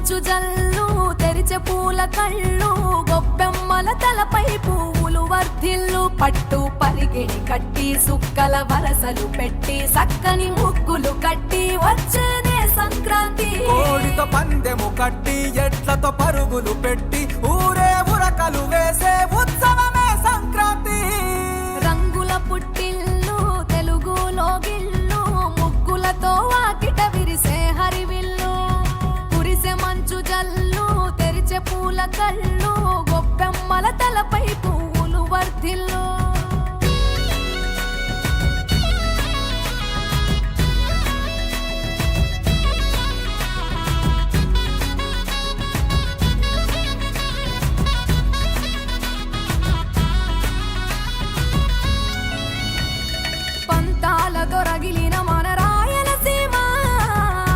మంచు జల్లు తెరిచే పూల కళ్ళు గొప్పెమ్మల తలపై పువ్వులు వర్ధిల్లు పట్టు పరిగిడి కట్టి సుక్కల వరసలు పెట్టి సక్కని ముగ్గులు కట్టి వచ్చేనే సంక్రాంతి కోడితో పందెము కట్టి ఎట్లతో పరుగులు పెట్టి ఊరే ఉరకలు వేసే ఉత్సవమే సంక్రాంతి రంగుల పుట్టిల్లు తెలుగులో గిల్లు ముగ్గులతో వాకిట విరిసే హరివిల్లు కురిసే మంచు జల్లు తెరిచే పూల కళ్ళు గొప్పెమ్మల తలపై పువ్వులు వర్ధిల్లు రగిలిన మన రాయలసీమ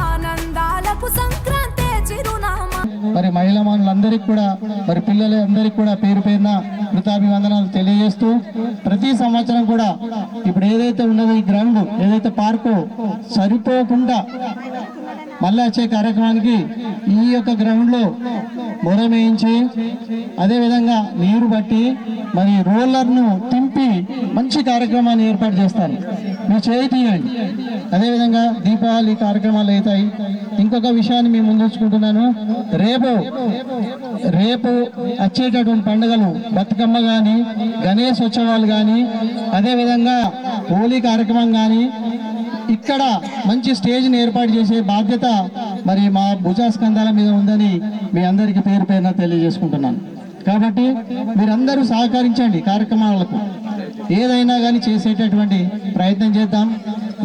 ఆనందాలకు సంక్రాంతి చిరునామా. మరి మహిళా మనులందరికీ కూడా మరి పిల్లలందరికీ కూడా పేరు పేరున కృతాభివందనాలు తెలియజేస్తూ ప్రతి సంవత్సరం కూడా ఇప్పుడు ఏదైతే ఉన్నదో ఈ గ్రౌండ్ ఏదైతే పార్కు సరిపోకుండా మళ్ళీ వచ్చే కార్యక్రమానికి ఈ యొక్క గ్రౌండ్లో మొరం వేయించి అదేవిధంగా నీరు బట్టి మరి రోలర్ను తింపి మంచి కార్యక్రమాన్ని ఏర్పాటు చేస్తారు. మీరు చేయి తీయండి. అదేవిధంగా దీపావళి కార్యక్రమాలు అవుతాయి. ఇంకొక విషయాన్ని మేము ముందుంచుకుంటున్నాను. రేపు వచ్చేటటువంటి పండుగలు బతుకమ్మ కానీ గణేష్ ఉత్సవాలు కానీ అదేవిధంగా హోలీ కార్యక్రమం కానీ ఇక్కడ మంచి స్టేజ్ని ఏర్పాటు చేసే బాధ్యత మరి మా భుజస్కంధాల మీద ఉందని మీ అందరికీ పేరు పేరున తెలియజేసుకుంటున్నాను. కాబట్టి మీరందరూ సహకరించండి కార్యక్రమాలకు. ఏదైనా కానీ చేసేటటువంటి ప్రయత్నం చేద్దాం.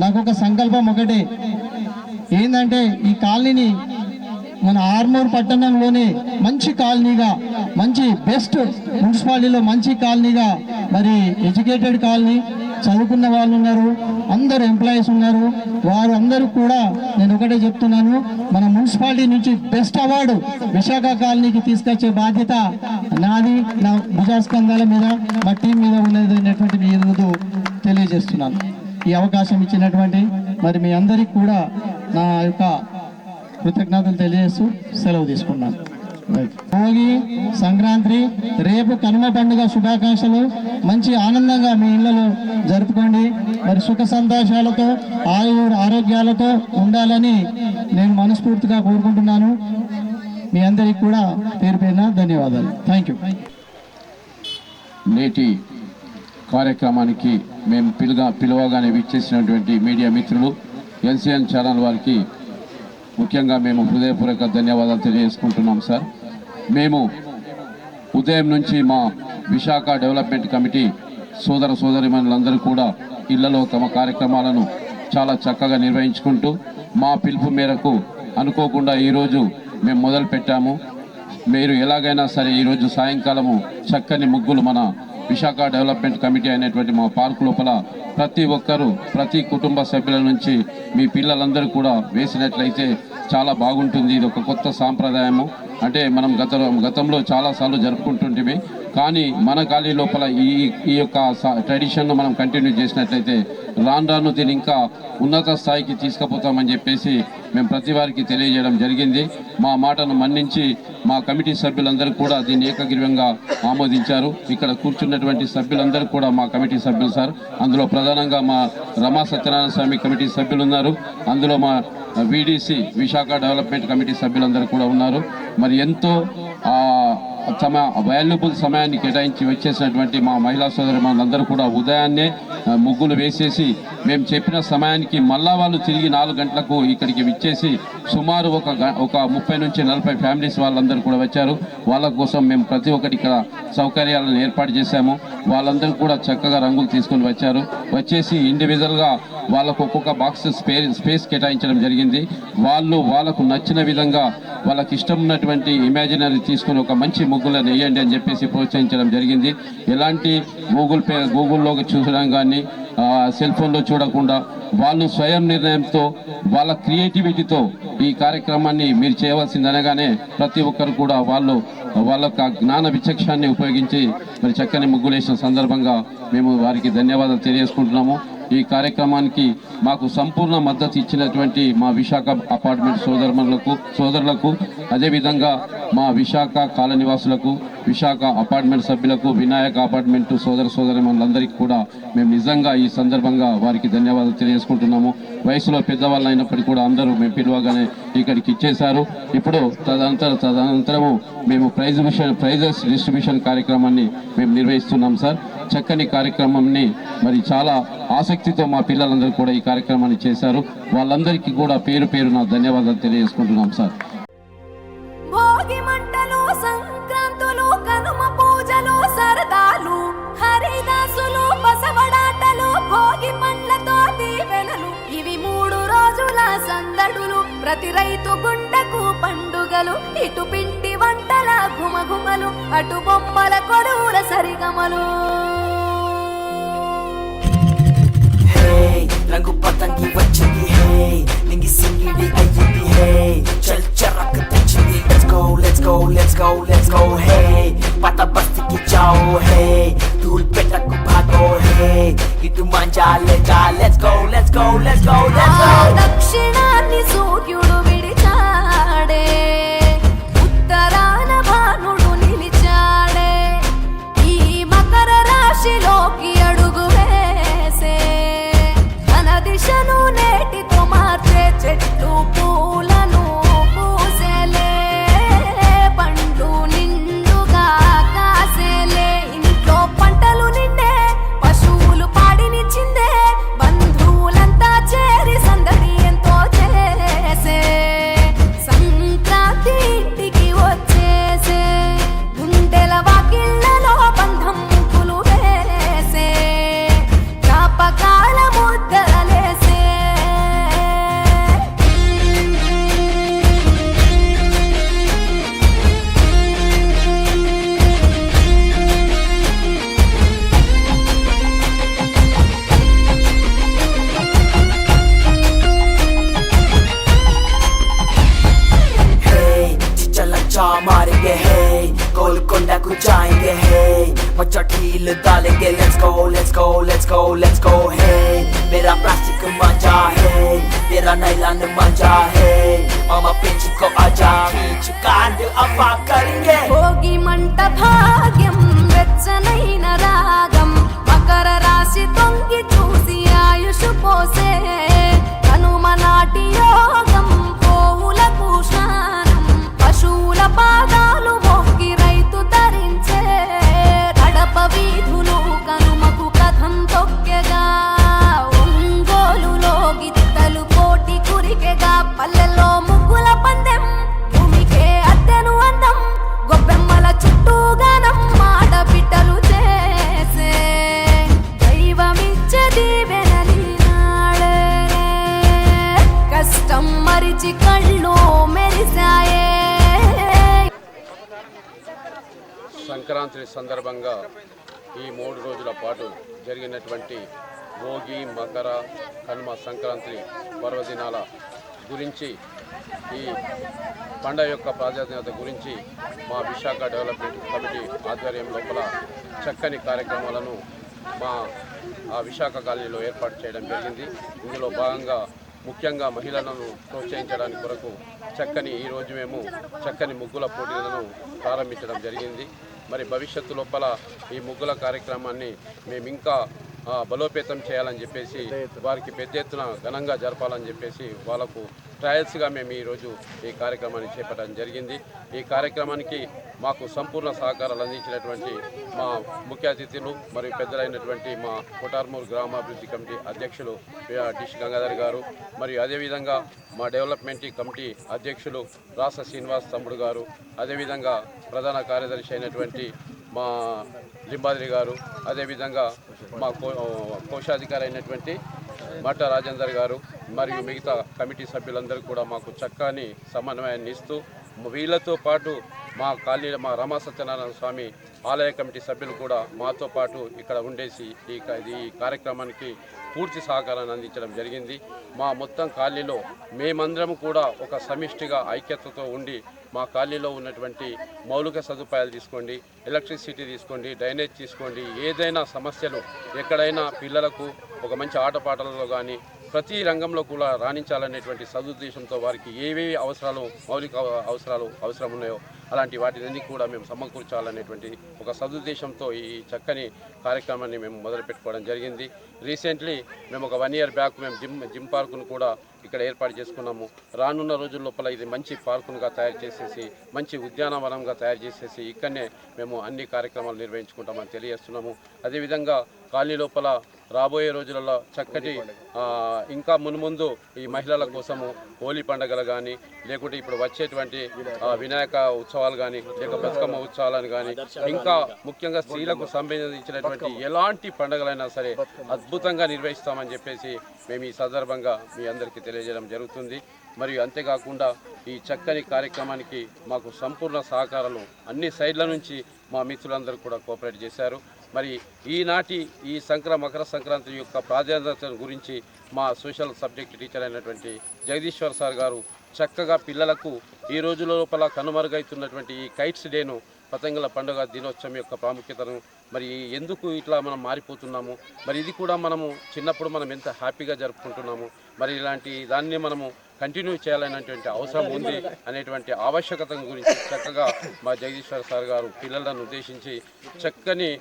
నాకు ఒక సంకల్పం ఒకటే, ఏంటంటే ఈ కాలనీని మన ఆర్మూర్ పట్టణంలోనే మంచి కాలనీగా, మంచి బెస్ట్ మున్సిపాలిటీలో మంచి కాలనీగా, మరి ఎడ్యుకేటెడ్ కాలనీ, చదువుకున్న వాళ్ళు ఉన్నారు, అందరు ఎంప్లాయీస్ ఉన్నారు, వారు అందరూ కూడా నేను ఒకటే చెప్తున్నాను, మన మున్సిపాలిటీ నుంచి బెస్ట్ అవార్డు విశాఖ కాలనీకి తీసుకొచ్చే బాధ్యత నాది, నా భుజస్కంధాల మీద మా టీం మీద ఉన్నది అనేటువంటి మీ ఈరోజు తెలియజేస్తున్నాను. ఈ అవకాశం ఇచ్చినటువంటి మరి మీ అందరికీ కూడా నా యొక్క కృతజ్ఞతలు తెలియజేస్తూ సెలవు తీసుకున్నాను. భోగి, సంక్రాంతి, రేపు కనుమ పండుగ శుభాకాంక్షలు. మంచి ఆనందంగా మీ ఇళ్లలో జరుపుకోండి. మరి సుఖ సంతోషాలతో ఆరోగ్యాలతో ఉండాలని నేను మనస్ఫూర్తిగా కోరుకుంటున్నాను. మీ అందరికీ కూడా పేరు పేరున ధన్యవాదాలు. Thank you. నేటి కార్యక్రమానికి మేము పిలువగానే విచ్చేసినటువంటి మీడియా మిత్రులు, ఎన్సీఎన్ ఛానల్ వారికి ముఖ్యంగా మేము హృదయపూర్వక ధన్యవాదాలు తెలియజేసుకుంటున్నాం సార్. మేము ఉదయం నుంచి మా విశాఖ డెవలప్మెంట్ కమిటీ సోదరిమణులందరూ కూడా ఇళ్లలో తమ కార్యక్రమాలను చాలా చక్కగా నిర్వహించుకుంటూ మా పిలుపు మేరకు అనుకోకుండా ఈరోజు మేము మొదలు పెట్టాము. మీరు ఎలాగైనా సరే ఈరోజు సాయంకాలము చక్కని ముగ్గులు మన విశాఖ డెవలప్మెంట్ కమిటీ అయినటువంటి మా పార్కు లోపల ప్రతి ఒక్కరూ ప్రతి కుటుంబ సభ్యుల నుంచి మీ పిల్లలందరూ కూడా వేసినట్లయితే చాలా బాగుంటుంది. ఇది ఒక కొత్త సాంప్రదాయము. అంటే మనం గతంలో చాలాసార్లు జరుపుకుంటుంటే, కానీ మన కాలనీ లోపల ఈ యొక్క ట్రెడిషన్ను మనం కంటిన్యూ చేసినట్లయితే రాను దీన్ని ఇంకా ఉన్నత స్థాయికి తీసుకుపోతామని చెప్పేసి మేము ప్రతి వారికి తెలియజేయడం జరిగింది. మా మాటను మన్నించి మా కమిటీ సభ్యులందరూ కూడా దీన్ని ఏకగ్రీవంగా ఆమోదించారు. ఇక్కడ కూర్చున్నటువంటి సభ్యులందరూ కూడా మా కమిటీ సభ్యులు సార్. అందులో ప్రధానంగా మా రమా సత్యనారాయణ స్వామి కమిటీ సభ్యులు ఉన్నారు. అందులో మా వీడీసీ విశాఖ డెవలప్మెంట్ కమిటీ సభ్యులందరూ కూడా ఉన్నారు. మరి ఎంతో తమ వాల్యుబుల్ సమయాన్ని కేటాయించి వచ్చేసినటువంటి మా మహిళా సోదరులందరూ కూడా ఉదయాన్నే ముగ్గులు వేసేసి మేము చెప్పిన సమయానికి మళ్ళా వాళ్ళు తిరిగి 4 గంటలకు ఇక్కడికి విచ్చేసి సుమారు ఒక 30 నుంచి 40 ఫ్యామిలీస్ వాళ్ళందరూ కూడా వచ్చారు. వాళ్ళ కోసం మేము ప్రతి ఒక్కటి ఇక్కడ సౌకర్యాలను ఏర్పాటు చేశాము. వాళ్ళందరూ కూడా చక్కగా రంగులు తీసుకొని వచ్చేసి ఇండివిజువల్గా వాళ్ళకు ఒక్కొక్క బాక్స్ స్పేస్ కేటాయించడం జరిగింది. వాళ్ళకు నచ్చిన విధంగా వాళ్ళకి ఇష్టం ఉన్నటువంటి ఇమాజినరీ తీసుకొని ఒక మంచి ముగ్గులను వేయండి అని చెప్పేసి ప్రోత్సహించడం జరిగింది. ఎలాంటి గూగుల్లోకి చూసడం కానీ సెల్ ఫోన్లో చూడకుండా వాళ్ళు స్వయం నిర్ణయంతో వాళ్ళ క్రియేటివిటీతో ఈ కార్యక్రమాన్ని మీరు చేయవలసిందనగానే ప్రతి ఒక్కరు కూడా వాళ్ళ జ్ఞాన విచక్షణాన్ని ఉపయోగించి మరి చక్కని ముగ్గులేసిన సందర్భంగా మేము వారికి ధన్యవాదాలు తెలియజేసుకుంటున్నాము. ఈ కార్యక్రమానికి మాకు సంపూర్ణ మద్దతు ఇచ్చినటువంటి మా విశాఖ అపార్ట్మెంట్ సోదరులకు అదేవిధంగా మా విశాఖ కాలనివాసులకు, విశాఖ అపార్ట్మెంట్ సభ్యులకు, వినాయక అపార్ట్మెంట్ సోదరమణులందరికీ కూడా మేము నిజంగా ఈ సందర్భంగా వారికి ధన్యవాదాలు తెలియజేసుకుంటున్నాము. వయసులో పెద్దవాళ్ళు అయినప్పటికీ కూడా అందరూ మేము పిలువగానే ఇక్కడికి ఇచ్చేశారు. ఇప్పుడు తదనంతరము మేము ప్రైజెస్ డిస్ట్రిబ్యూషన్ కార్యక్రమాన్ని మేము నిర్వహిస్తున్నాం సార్. చక్కని కార్యక్రమాన్ని మరి చాలా ఆసక్తితో మా పిల్లలందరూ కూడా ఈ కార్యక్రమాన్ని చేశారు. వాళ్ళందరికీ కూడా పేరు పేరున ధన్యవాదాలు తెలియజేసుకుంటున్నాం సార్. భోగి మంటలు, సంక్రాంతులు, కనుమ పూజలు, సరదాలు, హరిదాసులు, బసవడాటలు, భోగి పండ్లతో దీవెనలు, ఇవి 3 రోజుల సందడులు. ప్రతి రైతు గుండెకు పండుగలు, ఇటు పిండి వంటల గుమగుమలు, అటు బొమ్మల కొలువుల సరిగమలు. రంగు పతంగి వచ్చింది హే, నింగి సింగిడి అయ్యింది హే, చల్ చరక్ తెచ్చింది. Let's go let's go let's go let's go hey, పత బస్తికి చాओ హే, ధూల్ పెట్టకు భాగో హే, ఇటు మంజా లేజా. Let's go let's go let's go let's go. దక్షిణాన్ని సూర్యుడు విడిచాడే, ఉత్తరాన భానుడు నిలిచాడే, ఈ మకర రాశిలోకి అడుగు వేసే, తన దిశను నేటితో మార్చే చెట్లు పూలను పూసేలే, పండ్లు నిండుగా కాసేలే, ఇంట్లో పంటలు నిండే, పశువులు పాడినిచ్చిందే, బంధువులంతా చేరి సందడి ఎంతో చేసే, సంక్రాంతి ఇంటికి వచ్చేసే, గుండెల వాకిళ్లలో బంధం ముగ్గులు వేసే, జ్ఞాపకాల ముద్దలేసే. चिचा मारेंगे हे, गोलकोंडा को जाएंगे हे, बच्चा ढील डालेंगे. Let's go let's go let's go let's go hey, मेरा प्लास्टिक मंजा है, तेरा नाइलॉन मंजा है, मामा पिंच को आजा, खींच कांड अफा करेंगे. భోగి మంట భాగ్యం, వెచ్చనైన రాగం, మకర రాశి తొంగి చూసి ఆయుష్ పోసే, కనుమ నాటి యోగం, పోవులకు స్నానం, పశువుల పాదాలు మొక్కి రైతు తరించే, కడప వీధులు కనుమకు కథం తొక్కెగా, ఒంగోలులో గిత్తలు కోటి కురికెగా, పల్లెల్లో ముగ్గుల పందెం, భూమికే అద్దెను అందం, గొబ్బెమ్మల చుట్టూ గానం, ఆడబిడ్డలు చేసే, దైవమిచ్చే దీవెనలి నాడే, కష్టం మరిచి కళ్ళు మెరిసాయే. సంక్రాంతి సందర్భంగా ఈ 3 రోజుల పాటు జరిగినటువంటి భోగి, మకర, కనుమ, సంక్రాంతి పర్వదినాల గురించి, ఈ పండుగ యొక్క ప్రాధాన్యత గురించి మా విశాఖ డెవలప్మెంట్ కమిటీ ఆధ్వర్యం లోపల చక్కని కార్యక్రమాలను మా విశాఖ కాలనీలో ఏర్పాటు చేయడం జరిగింది. ఇందులో భాగంగా ముఖ్యంగా మహిళలను ప్రోత్సహించడానికి కొరకు ఈరోజు మేము చక్కని ముగ్గుల పోటీలను ప్రారంభించడం జరిగింది. మరి భవిష్యత్తు లోపల ఈ ముగ్గుల కార్యక్రమాన్ని మేము ఇంకా బలోపేతం చేయాలని చెప్పేసి, వారికి పెద్ద ఎత్తున ఘనంగా జరపాలని చెప్పేసి వాళ్ళకు ట్రయల్స్గా మేము ఈరోజు ఈ కార్యక్రమాన్ని చేపట్టడం జరిగింది. ఈ కార్యక్రమానికి మాకు సంపూర్ణ సహకారాలు అందించినటువంటి మా ముఖ్య అతిథులు మరియు పెద్దలైనటువంటి మా కొటార్మూర్ గ్రామాభివృద్ధి కమిటీ అధ్యక్షులు డిష్ గంగాధర్ గారు, మరియు అదేవిధంగా మా డెవలప్మెంట్ కమిటీ అధ్యక్షులు రాస శ్రీనివాస్ తమ్ముడు గారు, అదేవిధంగా ప్రధాన కార్యదర్శి అయినటువంటి మా లింబాద్రి గారు, అదేవిధంగా మా కోశాధికారి అయినటువంటి మట్ట రాజేందర్ గారు, మరియు మిగతా కమిటీ సభ్యులందరూ కూడా మాకు చక్కని సమన్వయాన్ని ఇస్తూ, వీళ్ళతో పాటు మా కాలనీలో మా రమా సత్యనారాయణ స్వామి ఆలయ కమిటీ సభ్యులు కూడా మాతో పాటు ఇక్కడ ఉండేసి ఈ కార్యక్రమానికి పూర్తి సహకారాన్ని అందించడం జరిగింది. మా మొత్తం కాలనీలో మేమందరం కూడా ఒక సమిష్టిగా ఐక్యతతో ఉండి మా కాలనీలో ఉన్నటువంటి మౌలిక సదుపాయాలు తీసుకోండి, ఎలక్ట్రిసిటీ తీసుకోండి, డ్రైనేజ్ తీసుకోండి, ఏదైనా సమస్యలు ఎక్కడైనా పిల్లలకు ఒక మంచి ఆటపాటలలో కానీ ప్రతి రంగంలో కూడా రాణించాలనేటువంటి సదుద్దేశంతో వారికి ఏవేవి అవసరాలు మౌలిక అవసరాలు అవసరం ఉన్నాయో అలాంటి వాటిని కూడా మేము సమకూర్చాలనేటువంటి ఒక సదుద్దేశంతో ఈ చక్కని కార్యక్రమాన్ని మేము మొదలుపెట్టుకోవడం జరిగింది. రీసెంట్లీ మేము ఒక 1 year బ్యాక్ మేము జిమ్ పార్కును కూడా ఇక్కడ ఏర్పాటు చేసుకున్నాము. రానున్న రోజుల లోపల ఇది మంచి పార్కునుగా తయారు చేసేసి మంచి ఉద్యానవనంగా తయారు చేసేసి ఇక్కడనే మేము అన్ని కార్యక్రమాలు నిర్వహించుకుంటామని తెలియజేస్తున్నాము. అదేవిధంగా కాలనీ లోపల రాబోయే రోజులలో చక్కటి ఇంకా మున్ముందు ఈ మహిళల కోసము హోలీ పండుగలు కానీ లేకుంటే ఇప్పుడు వచ్చేటువంటి వినాయక ఉత్సవాలు కానీ లేక బతుకమ్మ ఉత్సవాలను కానీ ఇంకా ముఖ్యంగా స్త్రీలకు సంబంధించినటువంటి ఎలాంటి పండుగలైనా సరే అద్భుతంగా నిర్వహిస్తామని చెప్పేసి మేము ఈ సందర్భంగా మీ అందరికీ తెలియజేయడం జరుగుతుంది. మరియు అంతేకాకుండా ఈ చక్కని కార్యక్రమానికి మాకు సంపూర్ణ సహకారాలు అన్ని సైడ్ల నుంచి మా మిత్రులందరూ కూడా కోఆపరేట్ చేశారు. మరి ఈనాటి ఈ మకర సంక్రాంతి యొక్క ప్రాధాన్యత గురించి మా సోషల్ సబ్జెక్ట్ టీచర్ అయినటువంటి జగదీశ్వర్ సార్ గారు చక్కగా పిల్లలకు ఈ రోజుల లోపల కనుమరుగైతున్నటువంటి ఈ కైట్స్ డేను పతంగుల పండుగ దినోత్సవం యొక్క ప్రాముఖ్యతను మరి ఎందుకు ఇట్లా మనం మారిపోతున్నాము, మరి ఇది కూడా మనము చిన్నప్పుడు మనం ఎంత హ్యాపీగా జరుపుకుంటున్నాము, మరి ఇలాంటి దాన్ని మనము కంటిన్యూ చేయాలనేటువంటి అవసరం ఉంది అనేటువంటి ఆవశ్యకత గురించి చక్కగా మా జగదీశ్వర్ సార్ గారు పిల్లలను ఉద్దేశించి చక్కని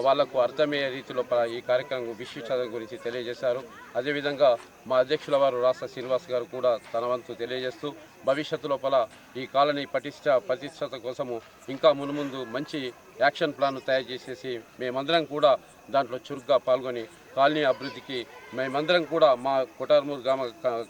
వాళ్లకు అర్థమయ్యే రీతిలో ఈ కార్యక్రమం విశిష్టత గురించి తెలియజేశారు. అదేవిధంగా మా అధ్యక్షుల వారు రాష్ట్ర శ్రీనివాస్ గారు కూడా తన వంతు తెలియజేస్తూ భవిష్యత్తు లోపల ఈ కాలనీ ప్రతిష్టత కోసము ఇంకా మున్ముందు మంచి యాక్షన్ ప్లాన్ తయారు చేసేసి మేమందరం కూడా దాంట్లో చురుగ్గా పాల్గొని కాలనీ అభివృద్ధికి మేమందరం కూడా మా కొటార్మూర్ గ్రామ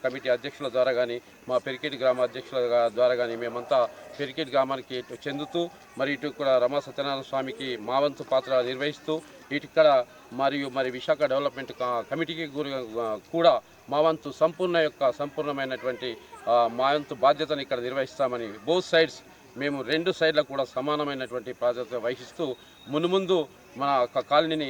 కమిటీ అధ్యక్షుల ద్వారా కానీ మా పెరికేటి గ్రామ అధ్యక్షుల ద్వారా కానీ మేమంతా పెరికేటి గ్రామానికి చెందుతూ మరి ఇటు కూడా రమా సత్యనారాయణ స్వామికి మా వంతు పాత్ర నిర్వహిస్తూ ఇటుక్కడ మరి విశాఖ డెవలప్మెంట్ కమిటీకి కూడా మా వంతు సంపూర్ణమైనటువంటి మా వంతు బాధ్యతను ఇక్కడ నిర్వహిస్తామని బోత్ సైడ్స్ మేము 2 సైడ్ల కూడా సమానమైనటువంటి బాధ్యత వహిస్తూ మున్ముందు మన కాలనీని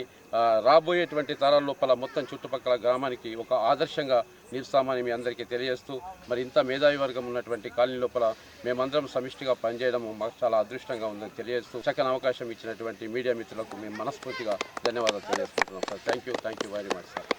రాబోయేటువంటి తరాల లోపల మొత్తం చుట్టుపక్కల గ్రామానికి ఒక ఆదర్శంగా నిలుస్తామని మీ అందరికీ తెలియజేస్తూ మరి ఇంత మేధావి వర్గం ఉన్నటువంటి కాలనీ లోపల మేమందరం సమిష్టిగా పనిచేయడం మాకు చాలా అదృష్టంగా ఉందని తెలియజేస్తూ చక్కని అవకాశం ఇచ్చినటువంటి మీడియా మిత్రులకు మేము మనస్ఫూర్తిగా ధన్యవాదాలు తెలియజేసుకుంటున్నాం sir. Thank you very much sir.